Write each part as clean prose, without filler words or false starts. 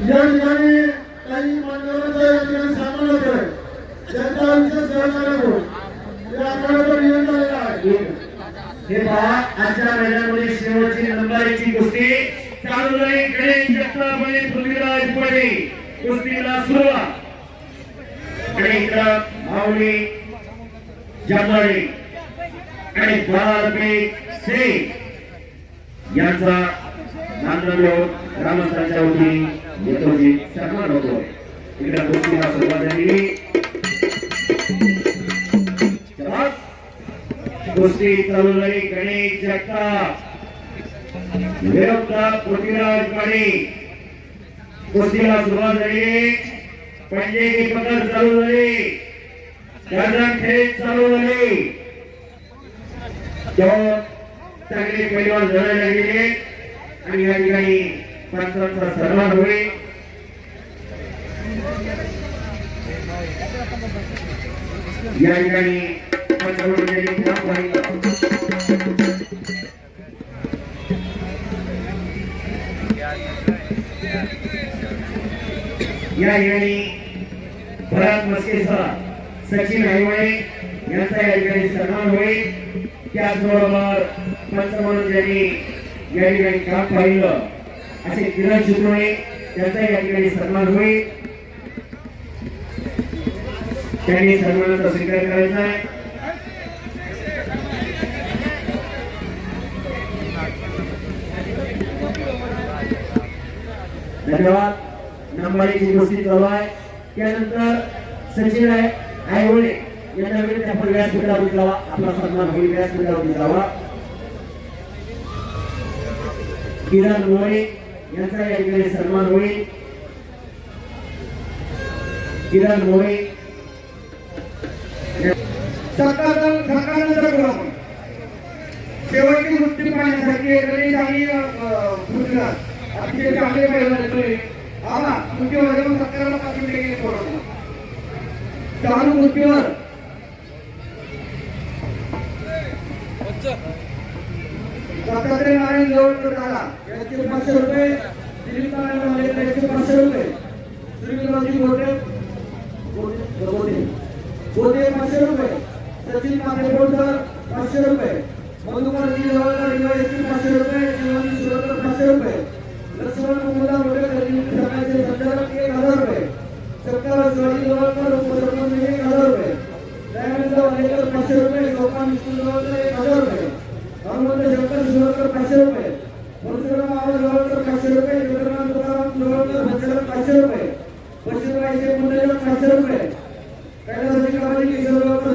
या ठिकाणी काही मान्यवरांचा या ठिकाणी सामील होतोय त्यांचा विशेष सहकार्य करू या आखाड्यावर नियम झालेला आहे। हे पहा आजच्या मैदानामध्ये शेवटची नंबर 1 ची कुस्ती चालू झाली। गणेश जगताप आणि पृथ्वीराज पडे कुस्तीला सुरुवात। आणि इकडं माऊली जमाडी आणि बाळापे सिंग यांचा नांदलो ग्रामस्थांच्या वतीने येतो जी सन्मान होतो। इकडे कुस्तीला सुरुवात झाली। कुस्ती चालू झाली। गणेश जगताप विरुद्ध पृथ्वीराज पडे कुस्तीला सुरुवात झाली। पंजे की पकड चालू झाली। गर्दन खेच चालू झाली। दोन चांगले पैलवान लढायला गेले आणि या ठिकाणी पंचांचा सन्मान होईल। या ठिकाणी या ठिकाणी भरत मस्केसर सचिन आईवळे यांचा या ठिकाणी सन्मान होईल। त्याचबरोबर पंच म्हणून ज्यांनी या ठिकाणी काम पाहिलं असे किरण चित्रोळे त्यांचा या ठिकाणी सन्मान होईल। त्यांनी सन्मानाचा स्वीकार करायचा आहे। धन्यवाद। नंबरची गोष्टी चालू आहे। त्यानंतर सचिन आईवळे यांना विनंती आपण व्यासपीठावर उचलावा। आपला सन्मान होईल व्यासपीठावर उचलावा। किरण मोरे यांचा या ठिकाणी सन्मान होईल। किरण मोरे सरकारनंतर करू आपण शेवटची वृत्ती पाहण्यासाठी गणेश आणि पृथ्वीराज अतिशय चांगले पैलवान येतोय। आला तुमच्या वजन सरकारला पाठवून गेले थोडं चालू गोष्टीवर दत्तात्रय नारायण जवळकर आला याचे 500 रुपये। दिलीप नारायण वाले याचे 500 रुपये। श्रीविलाजी गोटे गोटे 500 रुपये। सचिन कांदेकोडकर 500 रुपये। मधुकर जी जवळकर याचे 500 रुपये। शिवाजी सुरकर 500 रुपये। लक्ष्मण कुमुदा मोडेकर सगळ्याचे संचालक 1000 रुपये। सरकार शिवाजी जवळकर उपसरपंच 1000 रुपये। दयानंद वालेकर 500 रुपये। गोपाल जवळकर 1000 रुपये। हनुमंत शंकर शिवकर 500 रुपये। परशुराम आवाज जवळकर 500 रुपये। जगन्नाथ तुकाराम जवळकर 500 रुपये। पश्चिमरायचे मंडळ 500 रुपये। कैलास कामाजी किशोर जवळकर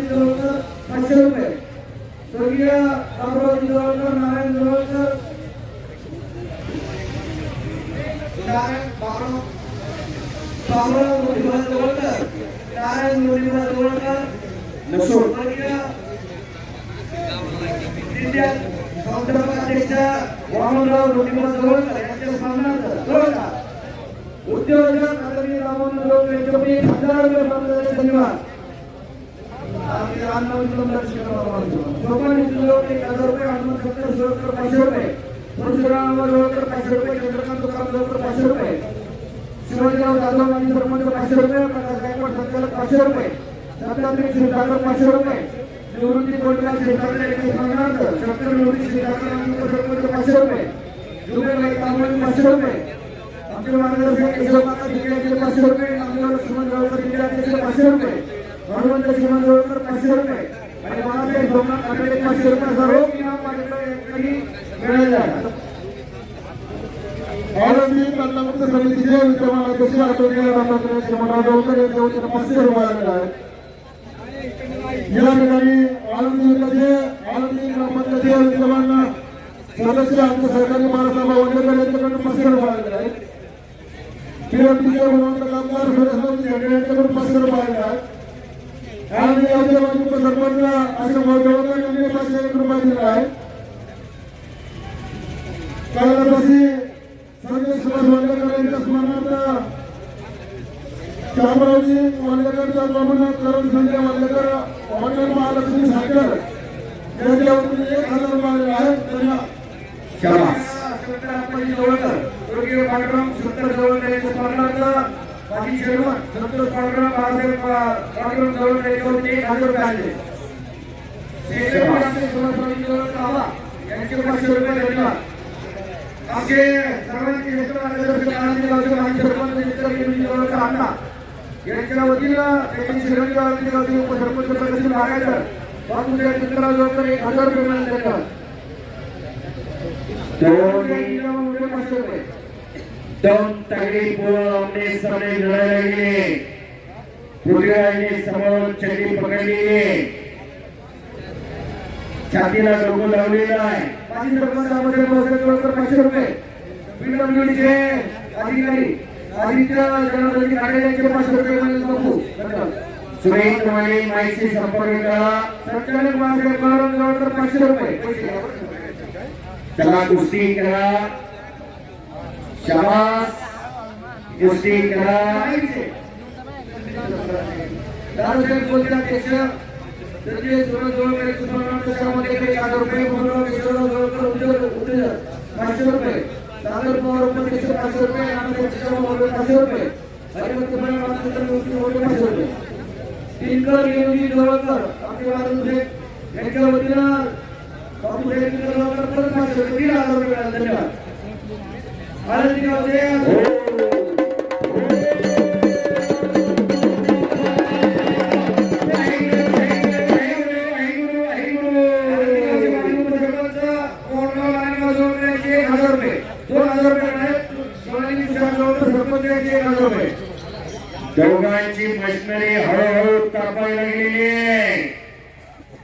जवळकर 500 रुपये। स्वर्गीय अमरावती जवळकर नारायण जवळकर नारायण जवळकर नारायण जवळकर नसूर अध्यक्ष वामनराव जवळकर यांच्या सन्मानार्थ उद्योजक आदरणीय राममोहन जोग यांच्यापैकी 1000 रुपये प्राप्त झाले। धन्यवाद। सोपानी जोग 1000 रुपये। हनुमंत शंकर जोगकर 500 रुपये। परशुराम जोगकर 500 रुपये। चंद्रकांत तुकाराम जोगकर 500 रुपये। शिवाजीराव जाधव माजी सरपंच 500 रुपये। प्रकाश गायकवाड संचालक 500 रुपये। दत्तात्रय श्रीधाकर 500 रुपये। निवृत्ती कोटला श्रीधाकर यांचे सन्मानार्थ शंकर निवृत्ती श्रीधाकर यांचे उपसरपंच 500 रुपये। जुबेरभाई तांबोळी 500 रुपये। आमचे मार्गदर्शक केशवकाका दिगड्याचे 500 रुपये। नामदेव श्रीमंत जवळकर दिगड्याचे 500 रुपये। हनुमंत श्रीमंत जवळकर 500 रुपये आणि बाळासाहेब सोमनाथ आठवले 500 रुपये सर्व इनाम माझ्याकडे मिळाले आहे। आरोग्य कल्याण समितीचे विक्रमाध्यक्ष आठवले रामचंद्र श्रीमंत जवळकर यांच्या वतीने 500 रुपये आलेले आहेत। या ठिकाणी आनंदी ग्रामपंचायतीच्या विद्यमान सदस्य आमचे सरकारी महाराष्ट्र वंडेकर यांच्याकडून 500 रुपये आलेले आहेत। पिरवटीचे कामगार सदस्य यांच्याकडून 500 रुपये आलेले आहेत। आणि याच्या बाजूला सरपंच आश्रम जवळकर यांनी 500 रुपये दिले आहेत। कैलासवासी संजय सुभाष वंडेकर यांच्या स्मरणार्थ शामरावजी वंडेकरचा प्रमाणात करून संजय वंडेकर हॉटेल महालक्ष्मी साखर यांच्या वतीने 1000 रुपये आलेले आहेत। धन्यवाद। शाबास। जवळकर स्वर्गीय पांडुरंग सुंदर जवळ यांच्या स्मरणार्थ माजी चेअरमन संतोष पांडुरंग बाळासाहेब पांडुरंग जवळ यांच्यावरती 1000 रुपये आणले. सेक्रेटरी आमचे सुभाष कावा यांचे 500 रुपये धन्यवाद. आमचे सर्वांचे मित्र मार्गदर्शक आनंदी गावचे माजी सरपंच मित्र जवळचा अण्णा यांच्या वतीनं त्यांची शिरोली गावातील उपसरपंच प्रकाश नागायकर बापूच्या मित्राला जवळ 1000 रुपये मिळाले. धन्यवाद. 500 रुपये. दोन तगडी पोरांनी सामने लढायला गेले. पृथ्वीराजने समोर चड्डी पकडली, छातीला डोकं लावलेलं आहे. माजी सरपंच आमचे जवळ 500 रुपये. पीडब्ल्यूडीचे अधिकारी आदित्य जनार्दनजी खाडे यांचे 500 रुपये मिळाले. बापू धन्यवाद. सुरेश माने माहिती संपर्क करा. संचालक बाळासाहेब पांडुरंग जवळ 500 रुपये. चला कुस्ती करा. शाबास, कुस्ती करा. दादासाहेब बोलते अध्यक्ष संजय सुरज जवळ सुमारामध्ये 1000 रुपये. मनोहर किशोरराव जवळकर उद्योजक 500 रुपये. सागर पवार उपाध्यक्ष 500 रुपये. आनंद 500 रुपये. हरिभक्त मानसिक 500 रुपये. दिनकर येऊजी जवळकर आमचे वारंजे यांच्या वतीनं बापू साहेब जवळकर परत 500 रुपये. 1000 रुपये मिळाले. धन्यवाद. आनंदी गावचे दोघांची मशिनरी हळूहळू तापायला गेलेली आहे.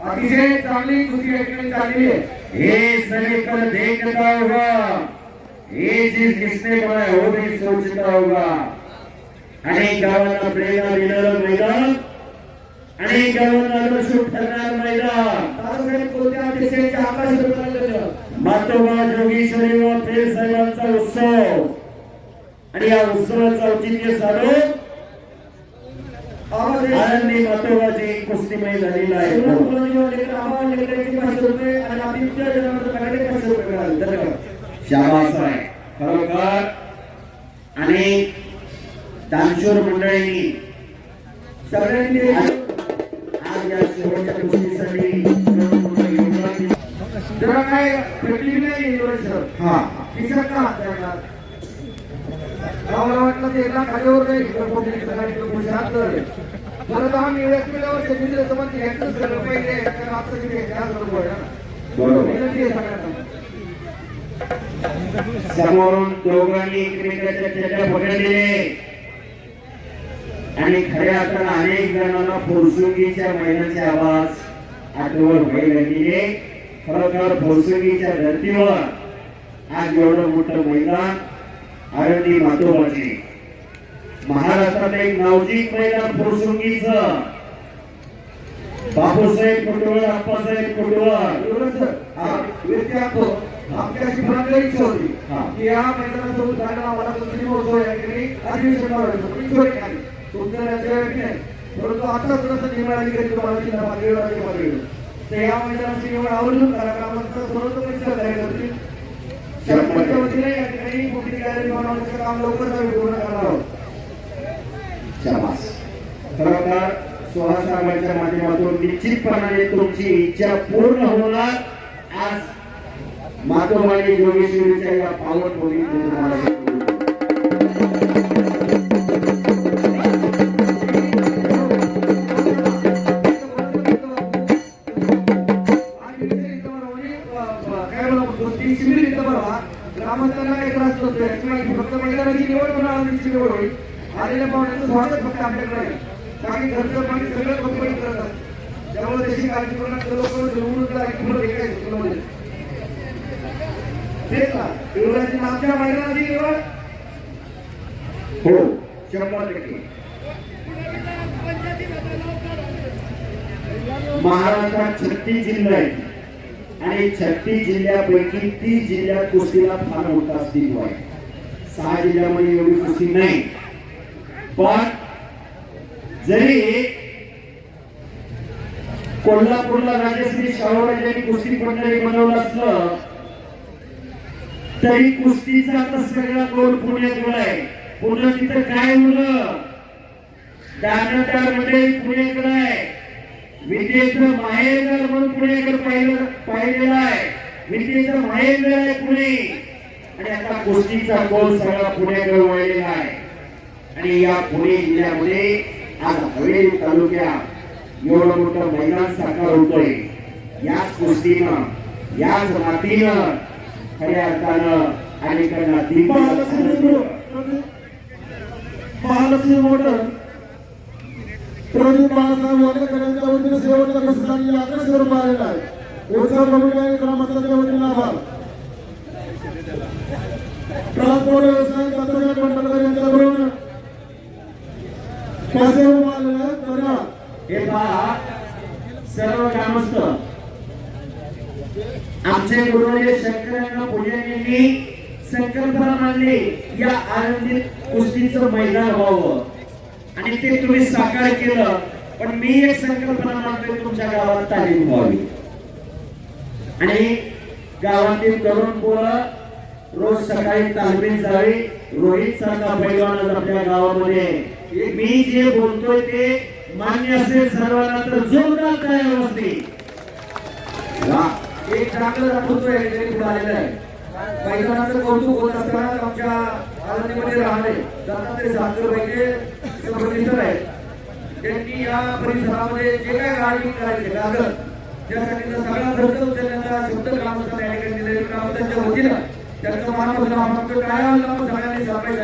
अतिशय चांगली कृती झालेली आहे. हे सगळीकडे देखता होगा, ये चीज किसने बनाया वो भी सोचता होगा. अनेक गावांना प्रेरणा देणारं मैदान, अनेक गावांना आदर्श ठरणारं मैदान. दादासाहेब बोलते अतिशय 500 रुपये. मातोबा जोगेश्वरी व फेर साहेबांचा उत्सव आणि या उत्सवाचं औचित्य साधून आनंदी मातोबाची कुस्तीमय झालेला आहे. शाबास आहे. खरोखर अनेक दानशूर मंडळींनी सगळ्यांनी आज या शेवटच्या कुस्तीसाठी जरा काय भेटली नाही हा किशोर का गावाला वाटलं ते एकदा खालीवर जाईल परत आम्ही व्यक्तीवर शेतीला संबंध घ्यायचंच झालं पहिले समोरून दोघांनी एकमेकांच्या चेहऱ्या पकडलेले आणि खऱ्या अर्थानं अनेक जणांना फुरसुंगीच्या मैदानाचे आवाज आठवण व्हायला लागलेले. खरोखर फुरसुंगीच्या धर्तीवर आज एवढं मोठं मैदान आनंदी मातोबाचे महाराष्ट्रात एक नावजिक मैदान फुरसुंगीचं. बापूसाहेब कुटुंब आप्पासाहेब कुटुंब आमच्याशी फक्त इच्छा होती की या मैदानासोबत झालं आम्हाला कुस्ती महोत्सव या ठिकाणी अधिवेशन करायचं तुमच्या नाही. परंतु आता थोडंसं निवड की तुम्हाला जिल्हा पातळीवर तर या मैदानाची निवड आवर्जून करा. कारण सर्वोत्तम सहकार्य करतील. सरपंचच्या वतीने या ठिकाणी मोठी गॅलरी बनवण्याचं काम लवकरच आम्ही पूर्ण करणार आहोत. शाबास. खरोखर सुहास साहेबांच्या माध्यमातून निश्चितपणाने तुमची इच्छा पूर्ण होणार. आज मातोबाई जोगेश्वरीच्या या पावन भूमीत तुम्हाला ग्रामस्थांना एक त्रास होतोय फक्त मैदानाची निवड निवड होईल. आलेल्या पाहुण्याचं स्वागत फक्त आपल्याकडे बाकी घरचं पाणी सगळं कंपनी करतात. त्यामुळे त्याची काळजी करून लोक आमच्या मैदानाची निवड हो 100%. महाराष्ट्रात 36 जिल्हे आहेत आणि 36 जिल्ह्यापैकी 30 जिल्ह्यात कुस्तीला फार मोठा अस्तित्व आहे. 6 जिल्ह्यामध्ये एवढी कुस्ती नाही. पण जरी कोल्हापूरला राजश्री शाहूराजांनी कुस्ती मंडळी बनवलं असलं तरी कुस्तीचा आता सगळा गोल पुण्यात गेलाय. पुन्हा तिथं काय मुलं दानदार मंडळी पुण्याकडे आहे. विद्येचं माहेरघर म्हणून पुण्याकडे पाहिलेलं आहे. विद्येचं माहेरघर आहे पुणे. आणि आता कुस्तीचा गोल सगळा पुण्याकडे वळलेला आहे. आणि या पुणे जिल्ह्यामध्ये आज हवेली तालुक्यात एवढं मोठं मैदान साकार होतोय. याच कुस्तीनं याच मातीनं खऱ्या अर्थानं अनेकांना महालक्ष्मी मोटर प्रदीप बाळासाहेब वाडेकरांच्या वतीने शेवटचा प्रसिद्धांनी 1100 रुपये आलेला आहे. उत्सव कमिटी ग्रामस्थांच्या वतीने आभार. ट्रान्सपोर्ट व्यवसाय तंत्रज्ञान मंडळ यांच्याकडून पैसे आलेले आहेत. धन्यवाद. हे पहा सर्व ग्रामस्थ आमचे गुरुदेव शंकरांना पुजाऱ्यांनी संकल्पना मांडली या आनंदित कुस्तीचं मैदान व्हावं आणि ते तुम्ही साकार केलं. पण मी एक संकल्पना मांडतोय तुमच्या गावात तालीम व्हावी आणि गावातील तरुण पोरं रोज सकाळी तालमीत जावी. रोहित सारखा पैलवान आपल्या गावामध्ये मी जे बोलतोय ते मान्य असेल सर्वांना तर जोरदार तयार असते. एक चांगलं दाखवतोय पुढे आलेलं आहे. पैलवानाचं कौतुक होत असताना आमच्या आनंदीमध्ये राहणे दत्तात्रय साखर पाहिजे मित्र आहेत. त्यांनी या परिसरामध्ये जे काय गाडी करायचे कागद त्यासाठी सगळा खर्च उचलण्याचा शब्द ग्रामस्थांना या ठिकाणी दिलेले ग्रामस्थांच्या वतीनं त्यांचं मानवंदन आपण काय आलं सगळ्यांनी सरकारी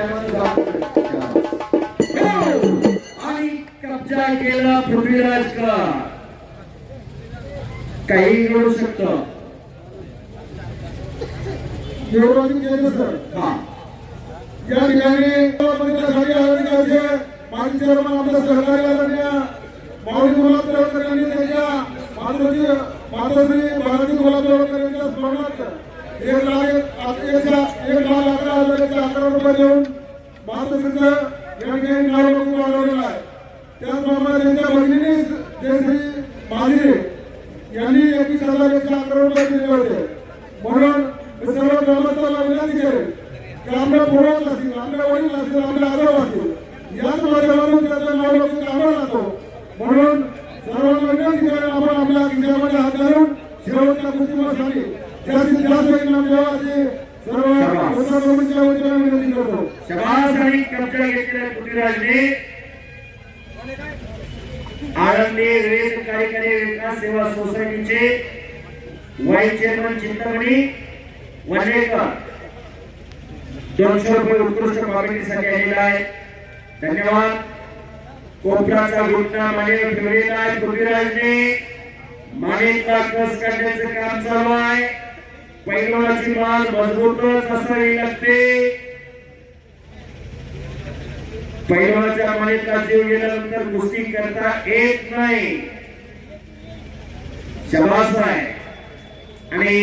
आणि कब्जा केला पृथ्वीराज का काही घडू शकतं. युवराजी केलं सर. या ठिकाणी माजी चेअरमन आपल्या सहकारी आदरणीय माऊली गुलाब देवकर यांनी त्यांच्या मातोश्री भारती गुलाब देवकर यांच्या स्मरणार्थ 1,11,11 रुपये देऊन मातोश्रीचं या ठिकाणी नाव नोंदवून वाढवलेलं आहे. त्याचप्रमाणे त्यांच्या बहिणीने जयश्री माधुरी यांनी 21,111 रुपये दिले होते. म्हणून सर्व ग्रामस्थांना विनंती करेल की आपल्या पूर्वज असतील, आपल्या वडील असतील, आपल्या आजोबा असतील याच माध्यमातून त्याचं नाव नोंदवून काढला जातो. म्हणून सर्वांना विनंती करेल आपण आपल्या खिशामध्ये हात घालून शेवटच्या कुस्तीसाठी जास्तीत जास्त इनाम द्यावा अशी सर्व उत्सव कमिटीच्या वतीने विनंती करतो. शबास. आणि कब्जा घेतलेल्या पृथ्वीराजने आळंदी विविध कार्यकारी विकास सेवा सोसायटीचे व्हाईस चेअरमन चिंतामणी वडेकर 200 रुपये उत्कृष्ट कॉमेडीसाठी आलेला आहे. धन्यवाद. कोपराचा गुंडा मानेवर ठेवलेला आहे. पृथ्वीराजने मानेचा कस काढण्याचं काम चालू आहे. पैलवानाची मान मजबूतच असावी लागते. पैलवानाच्या मानेतला जीव गेल्यानंतर कुस्ती करता येत नाही. शबास आहे. आणि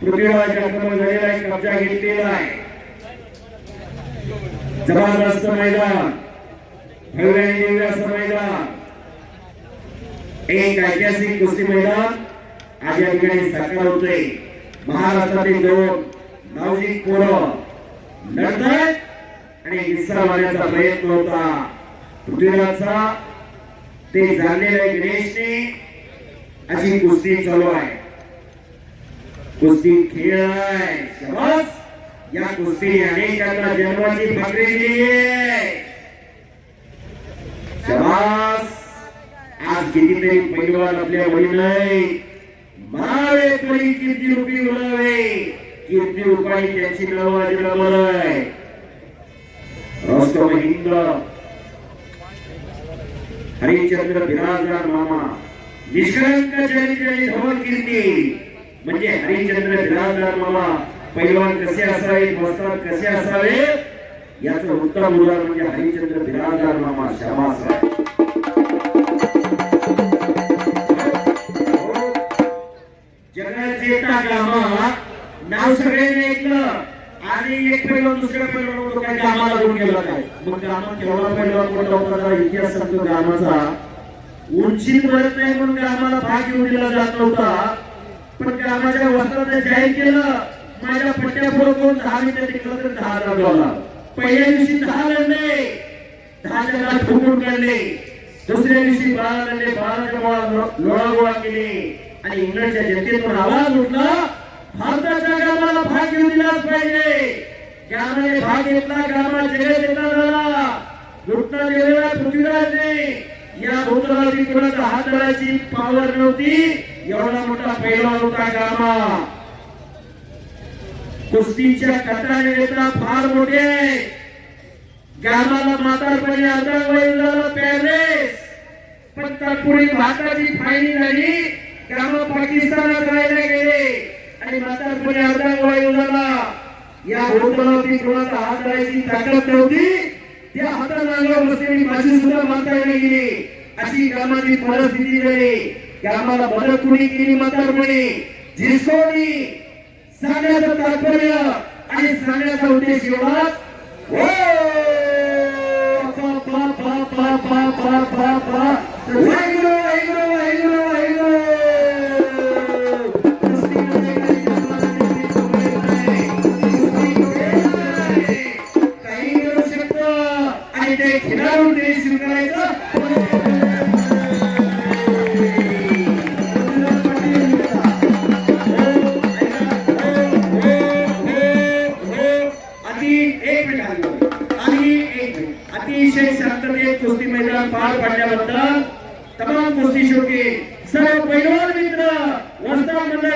पृथ्वीराज आक्रमण झालेला आहे. कब्जा घेतलेला आहे. जबरदस्त मैदान, भव्य आणि दिव्य असं मैदान, एक ऐतिहासिक कुस्ती मैदान आज या ठिकाणी साकार होतोय. महाराष्ट्रातील 2 नावजी पोरं लढतात आणि विसरा मारण्याचा प्रयत्न होता पृथ्वीराजचा. ते जाणलेले गणेशने अशी कुस्ती चालू आहे. कुस्ती खेळ आहे. शबास. या कुस्तीने अनेकांना जन्माची भाकरी दिली आहे. शबास. आज कितीतरी पैलवान आपल्या वडील मावे तरी कीर्ती रूपी उडावे. कीर्ती रूपाई त्यांची नावाजीला आहे. रोस्तम हिंद हरिश्चंद्र बिराजदार मामा निष्कलंक चरित्र आणि धवल कीर्ती म्हणजे हरिश्चंद्र बिराजदार मामा पैलवान कसे असावे, वस्त्रात कसे असावे याचं उत्तम उदाहरण म्हणजे हरिश्चंद्र बिराजदार मामा. शाबास. जगाचे गामा नाव सगळ्यांनी ऐकलं आणि एक पैलवान दुसऱ्या पैलवान काय गामाला गुण केला काय. मग गामात केवढा पैलवान मोठा होता इतिहास सांगतो गामाचा. उंचीत वळत नाही म्हणून गामाला भाग घेऊन दिला जात नव्हता. पण गामाच्या वस्त्राने जाहीर केलं माझ्या पट्ट्या फोडून 10 मिनिटं टिकलं तर $10,000. पहिल्या दिवशी 10 लढले, 10च्या गाठ फुकून काढले. दुसऱ्या दिवशी 12 लढले, 12च्या लोळागोळा केले आणि इंग्लंडच्या जनतेतून आवाज उठला, भारताच्या गावाला भाग घेऊ दिलाच पाहिजे. गावाने भाग घेतला, गावाला जगत येता झाला. घुटना दिलेला पृथ्वीराजने या भूतलावरती कोणाचा हात धरायची पावर नव्हती. एवढा मोठा पैलवान होता गामा. कुस्तीच्या कटाने नेता फार मोठे. गामाला म्हातारपणी अर्धा वय झालं पॅरिस, पण तत्पूर्वी भारताची फायनल झाली. गामा पाकिस्तानात राहायला गेले आणि म्हातारपणी अर्धा वय झाला. या भूतलावरती कोणाचा हात धरायची ताकद नव्हती. त्या हाताला बसलेली माझी सुद्धा माता गेली. अशी गामाची परिस्थिती झाली. गामाला मदत कुणी केली म्हातारपणी? जिसकोनी. सांगण्याचं तात्पर्य आणि सांगण्याचा उद्देश एवढाच, काही करू शकतो आणि ते खिलाडून ते स्वीकारायचं. अतिशय शांततेत कुस्ती मैदान पार पाडल्याबद्दल तमाम कुस्ती शौकीन सर्व पैलवान मित्र वस्ताद मंडळ